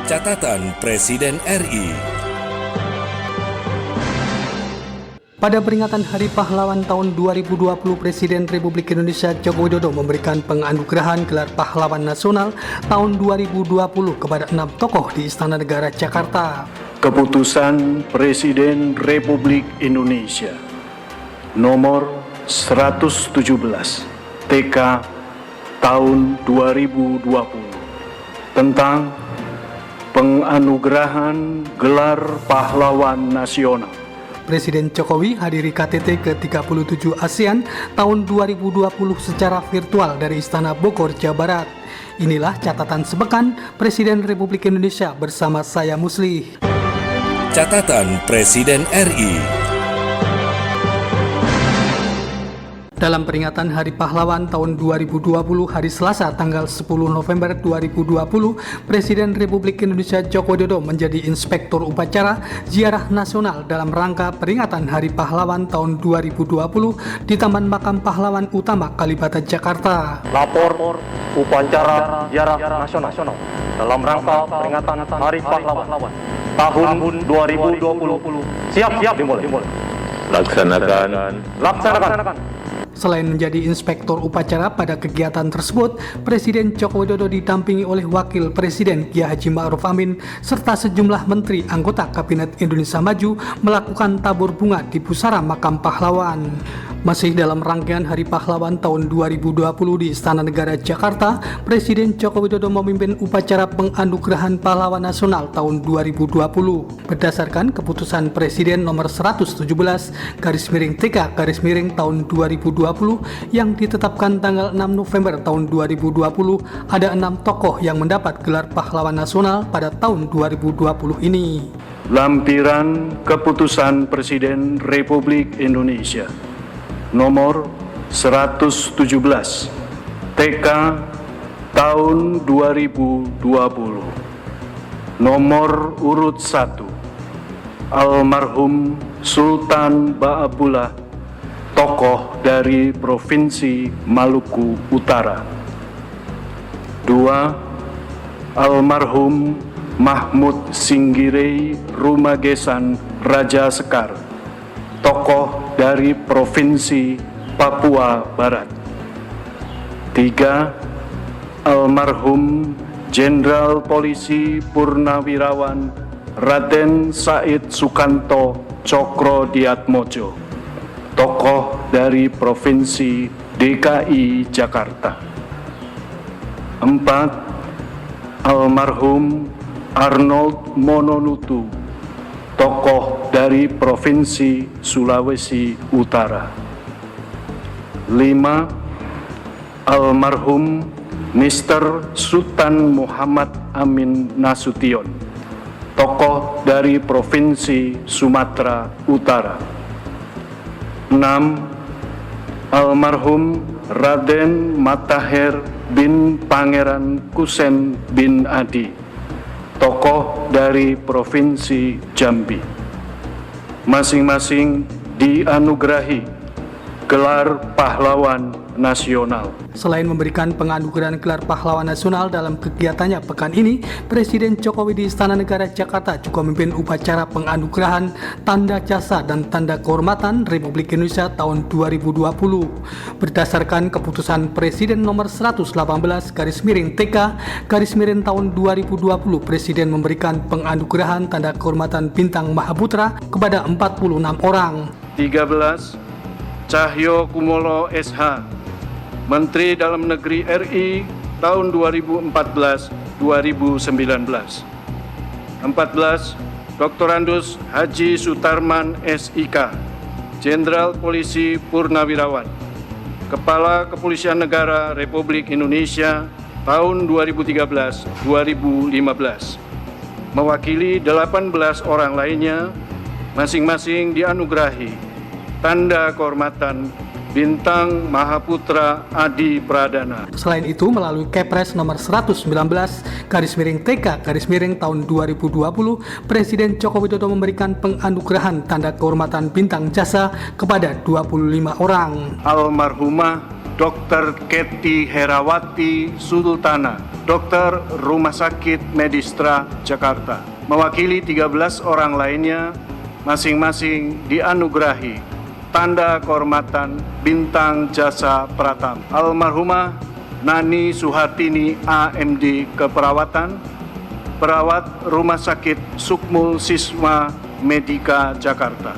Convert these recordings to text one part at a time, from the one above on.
Catatan Presiden RI. Pada peringatan Hari Pahlawan tahun 2020, Presiden Republik Indonesia Joko Widodo memberikan penganugerahan gelar Pahlawan Nasional tahun 2020 kepada 6 tokoh di Istana Negara Jakarta. Keputusan Presiden Republik Indonesia nomor 117 TK tahun 2020 tentang penganugerahan gelar Pahlawan Nasional. Presiden Jokowi hadiri KTT ke-37 ASEAN tahun 2020 secara virtual dari Istana Bogor, Jawa Barat. Inilah catatan sepekan Presiden Republik Indonesia bersama saya Muslih. Catatan Presiden RI. Dalam peringatan Hari Pahlawan tahun 2020, hari Selasa tanggal 10 November 2020, Presiden Republik Indonesia Joko Widodo menjadi Inspektur Upacara Ziarah Nasional dalam rangka peringatan Hari Pahlawan tahun 2020 di Taman Makam Pahlawan Utama Kalibata, Jakarta. Lapor upacara Ziarah Nasional dalam rangka peringatan Hari Pahlawan tahun 2020. Siap dimulai. Laksanakan. Selain menjadi inspektur upacara pada kegiatan tersebut, Presiden Joko Widodo didampingi oleh Wakil Presiden Kiai Haji Ma'ruf Amin serta sejumlah menteri anggota Kabinet Indonesia Maju melakukan tabur bunga di pusara Makam Pahlawan. Masih dalam rangkaian Hari Pahlawan tahun 2020 di Istana Negara Jakarta, Presiden Joko Widodo memimpin upacara penganugerahan Pahlawan Nasional tahun 2020. Berdasarkan keputusan Presiden nomor 117/TK tahun 2020 yang ditetapkan tanggal 6 November tahun 2020, ada 6 tokoh yang mendapat gelar Pahlawan Nasional pada tahun 2020 ini. Lampiran Keputusan Presiden Republik Indonesia nomor 117 TK tahun 2020. Nomor urut 1 Almarhum Sultan Ba'abullah, tokoh dari Provinsi Maluku Utara. 2 Almarhum Mahmud Singgirei Rumagesan Raja Sekar, tokoh dari Provinsi Papua Barat. 3 Almarhum Jenderal Polisi Purnawirawan Raden Said Sukanto Cokro-Diatmojo, tokoh dari Provinsi DKI Jakarta. 4 Almarhum Arnold Mononutu, tokoh dari Provinsi Sulawesi Utara. 5 Almarhum Mr. Sultan Muhammad Amin Nasution, tokoh dari Provinsi Sumatera Utara. 6 Almarhum Raden Matahir bin Pangeran Kusen bin Adi, tokoh dari Provinsi Jambi. Masing-masing dianugerahi gelar Pahlawan Nasional. Selain memberikan penganugerahan gelar Pahlawan Nasional dalam kegiatannya pekan ini, Presiden Jokowi di Istana Negara Jakarta juga memimpin upacara penganugerahan Tanda Jasa dan Tanda Kehormatan Republik Indonesia tahun 2020. Berdasarkan keputusan Presiden nomor 118/TK tahun 2020, Presiden memberikan penganugerahan Tanda Kehormatan Bintang Mahaputra kepada 46 orang. 13 Cahyo Kumolo SH, Menteri Dalam Negeri RI tahun 2014-2019. 14 Dr. Andus Haji Sutarman SIK, Jenderal Polisi Purnawirawan, Kepala Kepolisian Negara Republik Indonesia tahun 2013-2015. Mewakili 18 orang lainnya, masing-masing dianugerahi Tanda Kehormatan Bintang Mahaputra Adi Pradana. Selain itu, melalui Kepres nomor 119/TK tahun 2020, Presiden Joko Widodo memberikan penganugerahan Tanda Kehormatan Bintang Jasa kepada 25 orang. Almarhumah Dr. Kety Herawati Sultana, Dokter Rumah Sakit Medistra Jakarta. Mewakili 13 orang lainnya, masing-masing dianugerahi Tanda Kehormatan Bintang Jasa Pratama. Almarhumah Nani Suhartini AMD Keperawatan, Perawat Rumah Sakit Sukmul Sisma Medika Jakarta.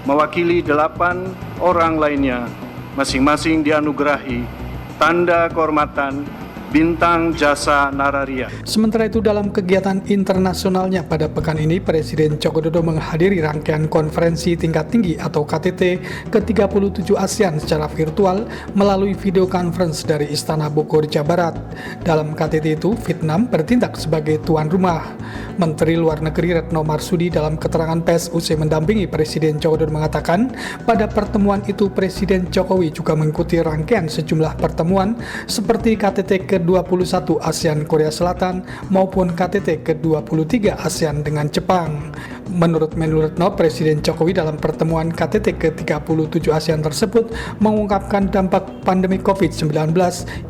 Mewakili 8 orang lainnya, masing-masing dianugerahi Tanda Kehormatan Bintang Jasa Nararia. Sementara itu dalam kegiatan internasionalnya pada pekan ini, Presiden Joko Widodo menghadiri rangkaian konferensi tingkat tinggi atau KTT ke-37 ASEAN secara virtual melalui video conference dari Istana Bogor, Jawa Barat. Dalam KTT itu, Vietnam bertindak sebagai tuan rumah. Menteri Luar Negeri Retno Marsudi dalam keterangan pers usai mendampingi Presiden Joko Widodo mengatakan, pada pertemuan itu Presiden Jokowi juga mengikuti rangkaian sejumlah pertemuan seperti KTT ke-21 ASEAN Korea Selatan maupun KTT ke-23 ASEAN dengan Jepang. Menurut Menlu Retno, Presiden Jokowi dalam pertemuan KTT ke-37 ASEAN tersebut mengungkapkan dampak pandemi COVID-19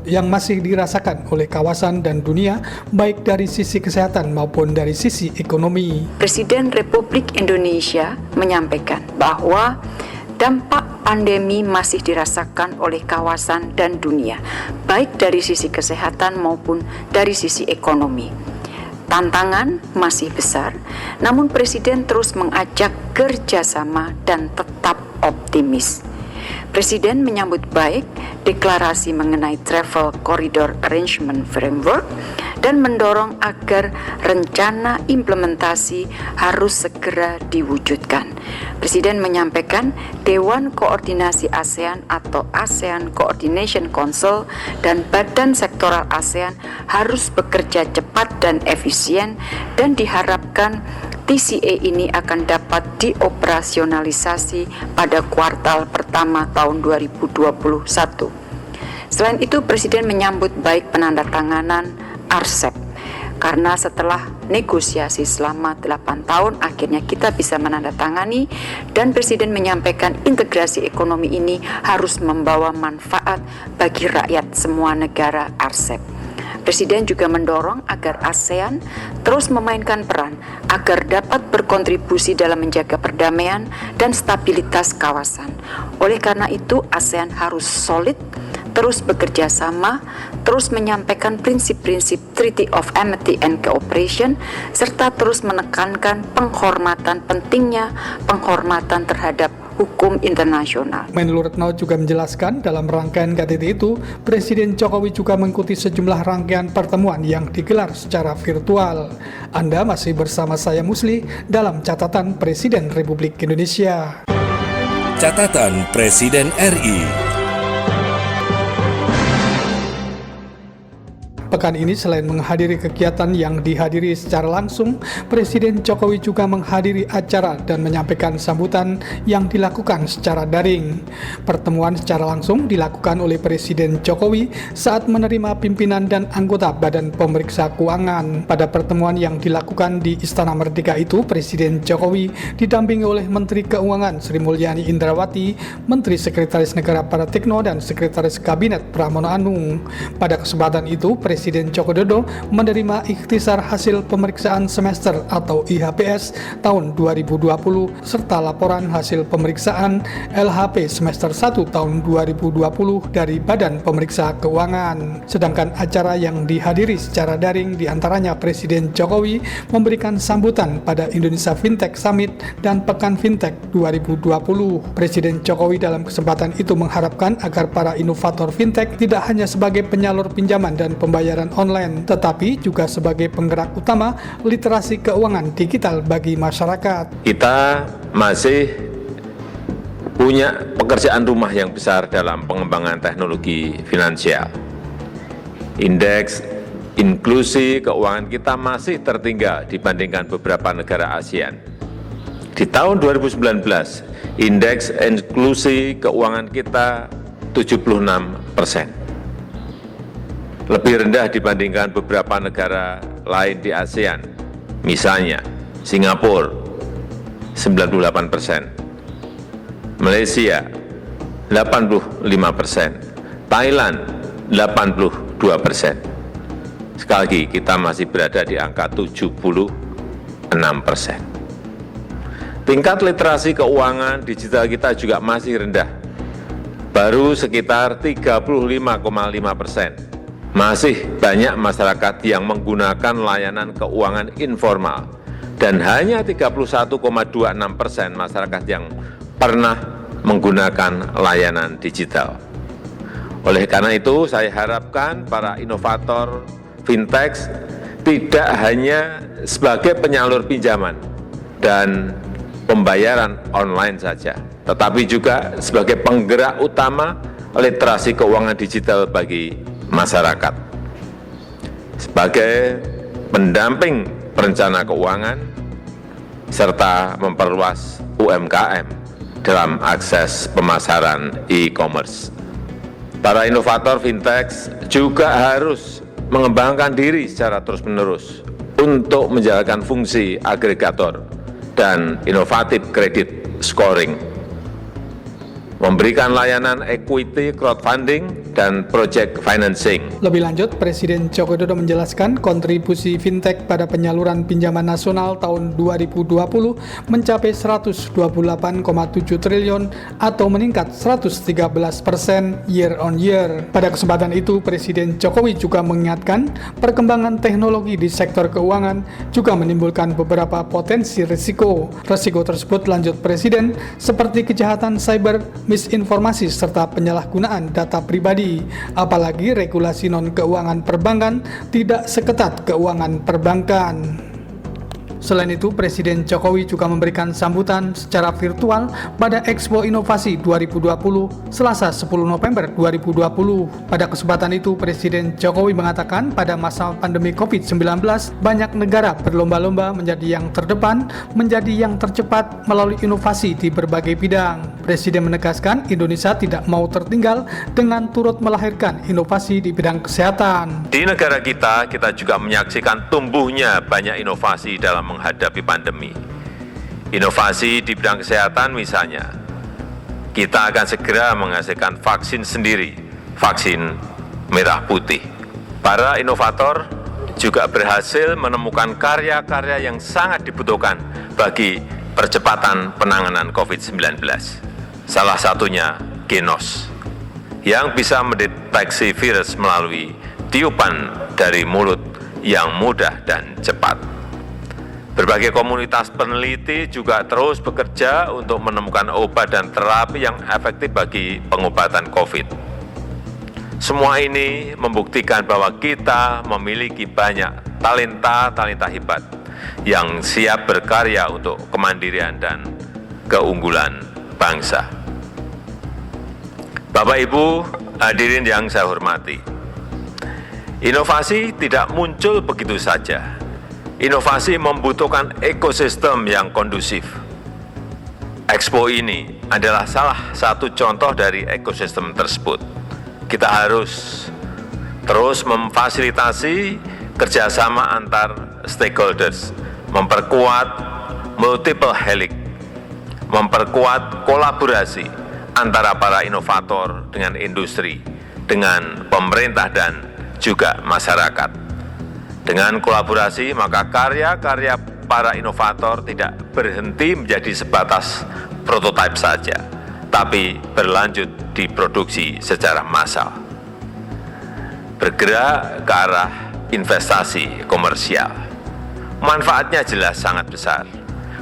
yang masih dirasakan oleh kawasan dan dunia, baik dari sisi kesehatan maupun dari sisi ekonomi. Presiden Republik Indonesia menyampaikan bahwa dampak pandemi masih dirasakan oleh kawasan dan dunia, baik dari sisi kesehatan maupun dari sisi ekonomi. Tantangan masih besar, namun Presiden terus mengajak kerjasama dan tetap optimis. Presiden menyambut baik deklarasi mengenai Travel Corridor Arrangement Framework dan mendorong agar rencana implementasi harus segera diwujudkan. Presiden menyampaikan Dewan Koordinasi ASEAN atau ASEAN Coordination Council dan Badan Sektoral ASEAN harus bekerja cepat dan efisien dan diharapkan TCA ini akan dapat dioperasionalisasi pada kuartal pertama tahun 2021. Selain itu, Presiden menyambut baik penandatanganan RCEP karena setelah negosiasi selama 8 tahun akhirnya kita bisa menandatangani, dan Presiden menyampaikan integrasi ekonomi ini harus membawa manfaat bagi rakyat semua negara RCEP. Presiden juga mendorong agar ASEAN terus memainkan peran agar dapat berkontribusi dalam menjaga perdamaian dan stabilitas kawasan. Oleh karena itu, ASEAN harus solid, terus bekerja sama, terus menyampaikan prinsip-prinsip Treaty of Amity and Cooperation, serta terus menekankan pentingnya penghormatan terhadap hukum internasional. Menlu Retno juga menjelaskan dalam rangkaian KTT itu, Presiden Jokowi juga mengikuti sejumlah rangkaian pertemuan yang digelar secara virtual. Anda masih bersama saya Musli dalam catatan Presiden Republik Indonesia. Catatan Presiden RI. Pekan ini selain menghadiri kegiatan yang dihadiri secara langsung, Presiden Jokowi juga menghadiri acara dan menyampaikan sambutan yang dilakukan secara daring. Pertemuan secara langsung dilakukan oleh Presiden Jokowi saat menerima pimpinan dan anggota Badan Pemeriksa Keuangan. Pada pertemuan yang dilakukan di Istana Merdeka itu, Presiden Jokowi didampingi oleh Menteri Keuangan Sri Mulyani Indrawati, Menteri Sekretaris Negara Pratikno, dan Sekretaris Kabinet Pramono Anung. Pada kesempatan itu, Presiden Joko Widodo menerima ikhtisar hasil pemeriksaan semester atau IHPS tahun 2020 serta laporan hasil pemeriksaan LHP semester 1 tahun 2020 dari Badan Pemeriksa Keuangan. Sedangkan acara yang dihadiri secara daring diantaranya Presiden Jokowi memberikan sambutan pada Indonesia Fintech Summit dan Pekan Fintech 2020. Presiden Jokowi dalam kesempatan itu mengharapkan agar para inovator fintech tidak hanya sebagai penyalur pinjaman dan pembayaran online, tetapi juga sebagai penggerak utama literasi keuangan digital bagi masyarakat. Kita masih punya pekerjaan rumah yang besar dalam pengembangan teknologi finansial. Indeks inklusi keuangan kita masih tertinggal dibandingkan beberapa negara ASEAN. Di tahun 2019, indeks inklusi keuangan kita 76%. Lebih rendah dibandingkan beberapa negara lain di ASEAN, misalnya Singapura 98%, Malaysia 85%, Thailand 82%. Sekali lagi, kita masih berada di angka 76%. Tingkat literasi keuangan digital kita juga masih rendah, baru sekitar 35,5%. Masih banyak masyarakat yang menggunakan layanan keuangan informal, dan hanya 31,26% masyarakat yang pernah menggunakan layanan digital. Oleh karena itu, saya harapkan para inovator fintech tidak hanya sebagai penyalur pinjaman dan pembayaran online saja, tetapi juga sebagai penggerak utama literasi keuangan digital bagi masyarakat. Sebagai pendamping perencana keuangan, serta memperluas UMKM dalam akses pemasaran e-commerce. Para inovator fintech juga harus mengembangkan diri secara terus-menerus untuk menjalankan fungsi agregator dan inovatif kredit scoring, memberikan layanan equity crowdfunding dan project financing. Lebih lanjut, Presiden Joko Widodo menjelaskan kontribusi fintech pada penyaluran pinjaman nasional tahun 2020 mencapai 128,7 triliun atau meningkat 113% year on year. Pada kesempatan itu, Presiden Jokowi juga mengingatkan perkembangan teknologi di sektor keuangan juga menimbulkan beberapa potensi risiko. Risiko tersebut, lanjut Presiden, seperti kejahatan cyber, misinformasi, serta penyalahgunaan data pribadi. Apalagi regulasi non-keuangan perbankan tidak seketat keuangan perbankan. Selain itu, Presiden Jokowi juga memberikan sambutan secara virtual pada Expo Inovasi 2020 Selasa 10 November 2020. Pada kesempatan itu, Presiden Jokowi mengatakan pada masa pandemi COVID-19, banyak negara berlomba-lomba menjadi yang terdepan, menjadi yang tercepat melalui inovasi di berbagai bidang. Presiden menegaskan Indonesia tidak mau tertinggal dengan turut melahirkan inovasi di bidang kesehatan. Di negara kita juga menyaksikan tumbuhnya banyak inovasi dalam menghadapi pandemi. Inovasi di bidang kesehatan misalnya, kita akan segera menghasilkan vaksin sendiri, vaksin merah putih. Para inovator juga berhasil menemukan karya-karya yang sangat dibutuhkan bagi percepatan penanganan COVID-19. Salah satunya Genos, yang bisa mendeteksi virus melalui tiupan dari mulut yang mudah dan cepat. Berbagai komunitas peneliti juga terus bekerja untuk menemukan obat dan terapi yang efektif bagi pengobatan COVID. Semua ini membuktikan bahwa kita memiliki banyak talenta hebat yang siap berkarya untuk kemandirian dan keunggulan bangsa. Bapak Ibu hadirin yang saya hormati, inovasi tidak muncul begitu saja. Inovasi membutuhkan ekosistem yang kondusif. Expo ini adalah salah satu contoh dari ekosistem tersebut. Kita harus terus memfasilitasi kerjasama antar stakeholders, memperkuat multiple helix, memperkuat kolaborasi antara para inovator dengan industri, dengan pemerintah dan juga masyarakat. Dengan kolaborasi, maka karya-karya para inovator tidak berhenti menjadi sebatas prototipe saja, tapi berlanjut diproduksi secara massal. Bergerak ke arah investasi komersial. Manfaatnya jelas sangat besar.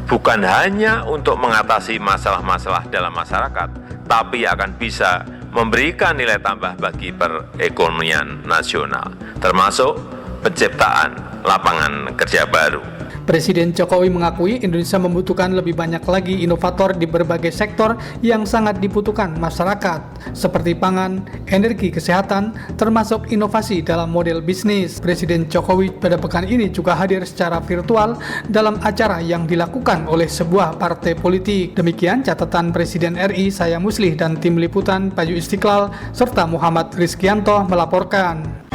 Bukan hanya untuk mengatasi masalah-masalah dalam masyarakat, tapi akan bisa memberikan nilai tambah bagi perekonomian nasional, termasuk penciptaan lapangan kerja baru. Presiden Jokowi mengakui Indonesia membutuhkan lebih banyak lagi inovator di berbagai sektor yang sangat dibutuhkan masyarakat, seperti pangan, energi, kesehatan, termasuk inovasi dalam model bisnis. Presiden Jokowi pada pekan ini juga hadir secara virtual dalam acara yang dilakukan oleh sebuah partai politik. Demikian catatan Presiden RI, saya Muslih dan tim liputan Bayu Istiqlal serta Muhammad Rizkianto melaporkan.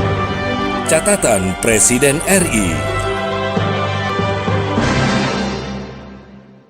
Catatan Presiden RI.